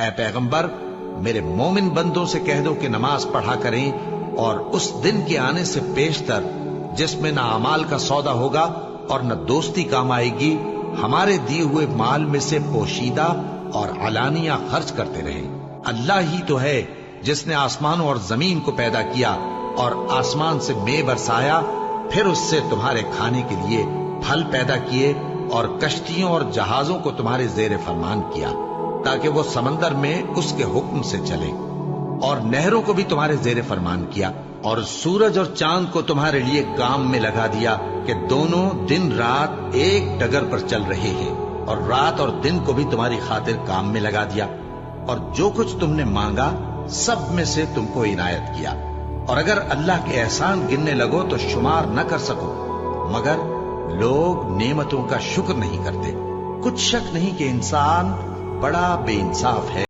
اے پیغمبر میرے مومن بندوں سے کہہ دو کہ نماز پڑھا کریں اور اس دن کے آنے سے پیشتر جس میں نہ اعمال کا سودا ہوگا اور نہ دوستی کام آئے گی ہمارے دیے ہوئے مال میں سے پوشیدہ اور علانیہ خرچ کرتے رہیں۔ اللہ ہی تو ہے جس نے آسمانوں اور زمین کو پیدا کیا اور آسمان سے مے برسایا، پھر اس سے تمہارے کھانے کے لیے پھل پیدا کیے اور کشتیوں اور جہازوں کو تمہارے زیر فرمان کیا تاکہ وہ سمندر میں اس کے حکم سے چلے، اور نہروں کو بھی تمہارے زیر فرمان کیا، اور سورج اور چاند کو تمہارے لیے کام میں لگا دیا کہ دونوں دن رات ایک ڈگر پر چل رہے ہیں، اور رات اور دن کو بھی تمہاری خاطر کام میں لگا دیا، اور جو کچھ تم نے مانگا سب میں سے تم کو عنایت کیا، اور اگر اللہ کے احسان گننے لگو تو شمار نہ کر سکو، مگر لوگ نعمتوں کا شکر نہیں کرتے۔ کچھ شک نہیں کہ انسان بڑا بے انصاف ہے۔